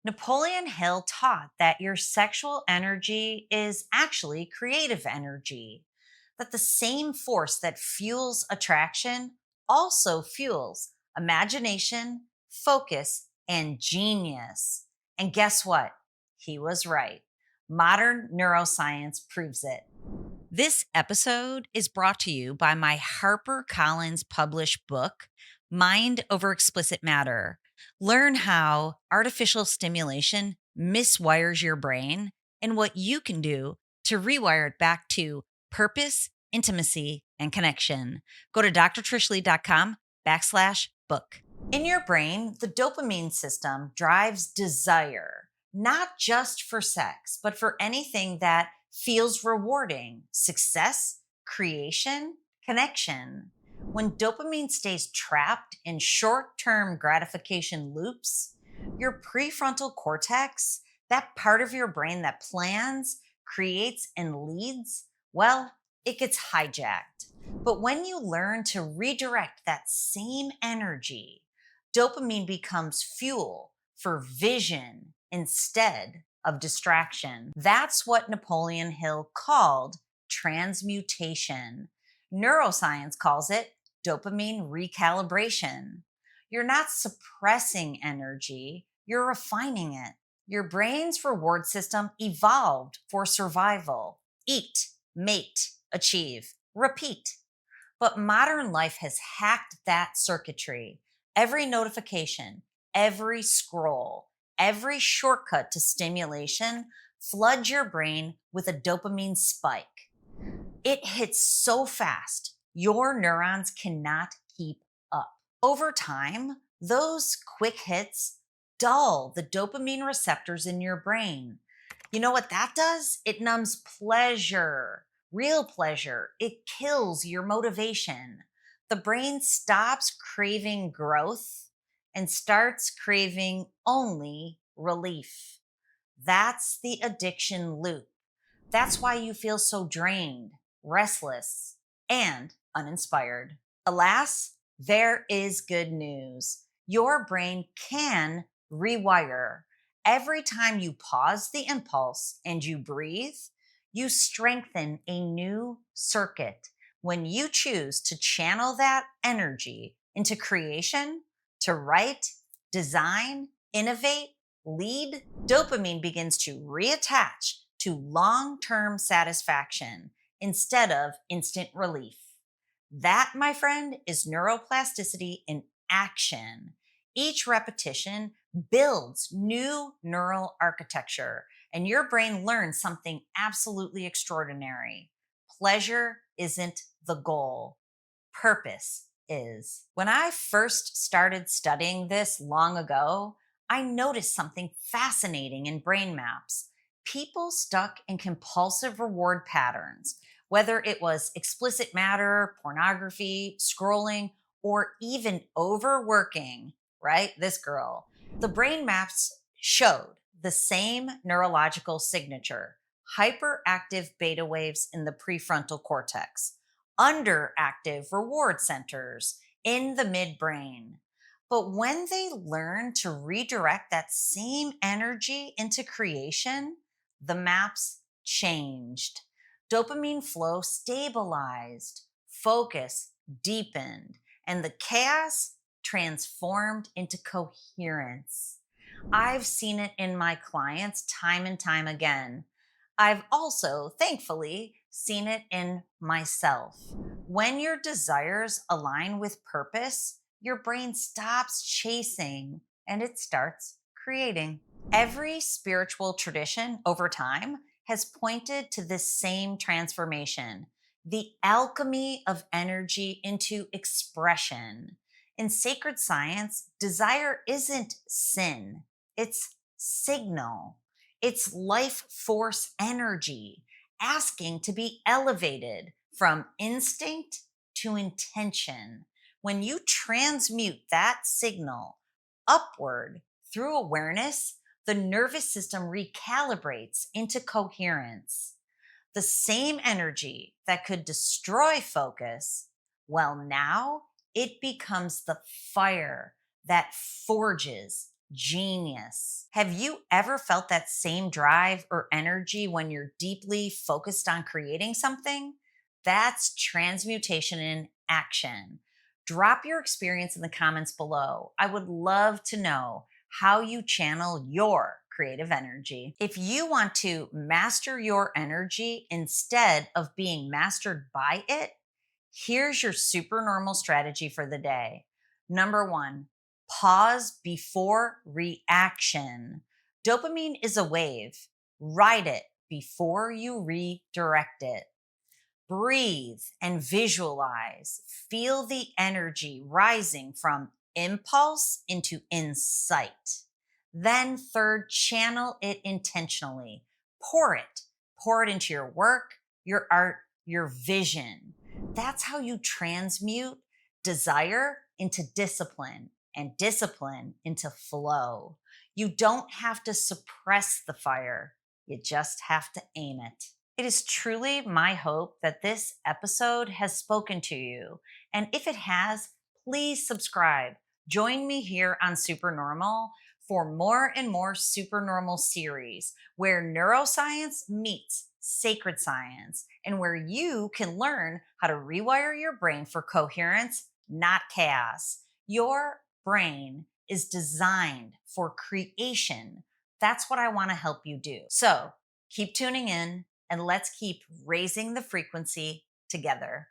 Napoleon Hill taught that your sexual energy is actually creative energy, that the same force that fuels attraction also fuels imagination, focus, and genius. And guess what? He was right. Modern neuroscience proves it. This episode is brought to you by my HarperCollins published book, Mind Over Explicit Matter. Learn how artificial stimulation miswires your brain and what you can do to rewire it back to purpose, intimacy, and connection. Go to drtrishleigh.com/book. In your brain, the dopamine system drives desire, not just for sex, but for anything that feels rewarding: success, creation, connection. When dopamine stays trapped in short term gratification loops, your prefrontal cortex, that part of your brain that plans, creates, and leads, well, it gets hijacked. But when you learn to redirect that same energy, dopamine becomes fuel for vision instead of distraction. That's what Napoleon Hill called transmutation. Neuroscience calls it dopamine recalibration. You're not suppressing energy, you're refining it. Your brain's reward system evolved for survival: eat, mate, achieve, repeat. But modern life has hacked that circuitry. Every notification, every scroll, every shortcut to stimulation floods your brain with a dopamine spike. It hits so fast, your neurons cannot keep up. Over time, those quick hits dull the dopamine receptors in your brain. You know what that does? It numbs pleasure, real pleasure. It kills your motivation. The brain stops craving growth and starts craving only relief. That's the addiction loop. That's why you feel so drained, restless, and uninspired. Alas, there is good news. Your brain can rewire. Every time you pause the impulse and you breathe, you strengthen a new circuit. When you choose to channel that energy into creation, to write, design, innovate, lead, dopamine begins to reattach to long term satisfaction instead of instant relief. That, my friend, is neuroplasticity in action. Each repetition builds new neural architecture, and your brain learns something absolutely extraordinary. Pleasure isn't the goal, purpose is. When I first started studying this long ago, I noticed something fascinating in brain maps. People stuck in compulsive reward patterns, whether it was explicit matter, pornography, scrolling, or even overworking, right? This girl. The brain maps showed the same neurological signature: hyperactive beta waves in the prefrontal cortex, underactive reward centers in the midbrain. But when they learn to redirect that same energy into creation, the maps changed. Dopamine flow stabilized, focus deepened, and the chaos transformed into coherence. I've seen it in my clients time and time again. I've also, thankfully, seen it in myself. When your desires align with purpose, your brain stops chasing and it starts creating. Every spiritual tradition over time has pointed to this same transformation: the alchemy of energy into expression. In sacred science, desire isn't sin, it's signal. It's life force energy asking to be elevated from instinct to intention. When you transmute that signal upward through awareness, the nervous system recalibrates into coherence. The same energy that could destroy focus, well, now it becomes the fire that forges genius. Have you ever felt that same drive or energy when you're deeply focused on creating something? That's transmutation in action. Drop your experience in the comments below. I would love to know how you channel your creative energy. If you want to master your energy instead of being mastered by it, here's your super normal strategy for the day. Number one, pause before reaction. Dopamine is a wave. Ride it before you redirect it. Breathe and visualize. Feel the energy rising from impulse into insight. Then, third, channel it intentionally. Pour it. Pour it into your work, your art, your vision. That's how you transmute desire into discipline and discipline into flow. You don't have to suppress the fire, you just have to aim it. It is truly my hope that this episode has spoken to you. And if it has, please subscribe. Join me here on Supernormal for more and more Supernormal series where neuroscience meets sacred science and where you can learn how to rewire your brain for coherence, not chaos. Your brain is designed for creation. That's what I want to help you do. So keep tuning in and let's keep raising the frequency together.